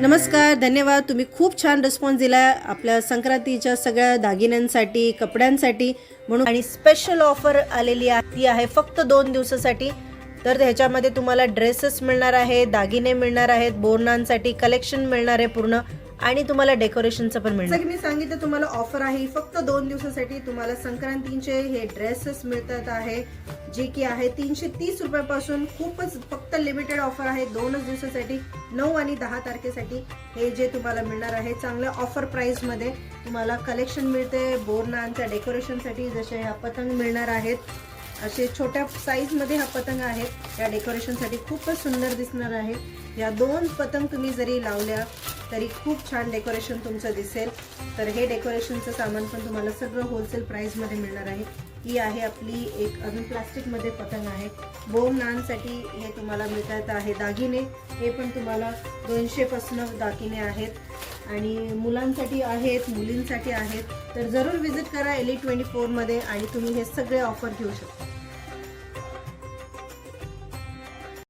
नमस्कार, धन्यवाद. तुम्ही खूप छान रिस्पॉन्स दिला आपल्या संक्रांतीच्या सगळ्या दागिन्यांसाठी, कपड्यांसाठी म्हणून. आणि स्पेशल ऑफर आलेली आहे, ती आहे फक्त 2 दिवसासाठी. तर ह्याच्यामध्ये तुम्हाला ड्रेसेस मिळणार आहे, दागिने मिळणार आहेत, बोरणांसाठी कलेक्शन मिळणार आहे पूर्ण, आणि तुम्हाला डेकोरेशनचं पण मिळणार. जसं की मी सांगितलं तुम्हाला ऑफर आहे फक्त 2 दिवसासाठी. तुम्हाला संक्रांतीचे हे ड्रेसेस मिळतात आहे, जे की आहे 330 रुपयापासून. खूपच फक्त लिमिटेड ऑफर आहे 2च दिवसासाठी, 9 आणि 10 तारखेसाठी हे जे तुम्हाला मिळणार आहे चांगल्या ऑफर प्राइस मध्ये. तुम्हाला कलेक्शन मिळते बोरणांच्या डेकोरेशनसाठी. जसे ह्या पतंग मिळणार आहेत, असे छोट्या साईज मध्ये हा पतंग आहे, या डेकोरेशनसाठी खूपच सुंदर दिसणार आहे. या 2 पतंग तुम्ही जरी लावल्या तरी खूप छान डेकोरेशन तुमचं दिसेल. तर हे डेकोरेशनचं सामान पण तुम्हाला सगळं होलसेल प्राइस मध्ये मिळणार आहे. ही आहे आपली एक अजून प्लास्टिक मध्ये पतंग आहे. बोरणांसाठी हे तुम्हाला मिळतात आहे दागिने, हे पण तुम्हाला 200 पासून दागिने आहेत, आणि मुलांसाठी आहेत, मुलींसाठी आहेत. तर जरूर विजिट करा Elite 24 मध्ये आणि तुम्ही हे सगळे ऑफर घेऊ शकता.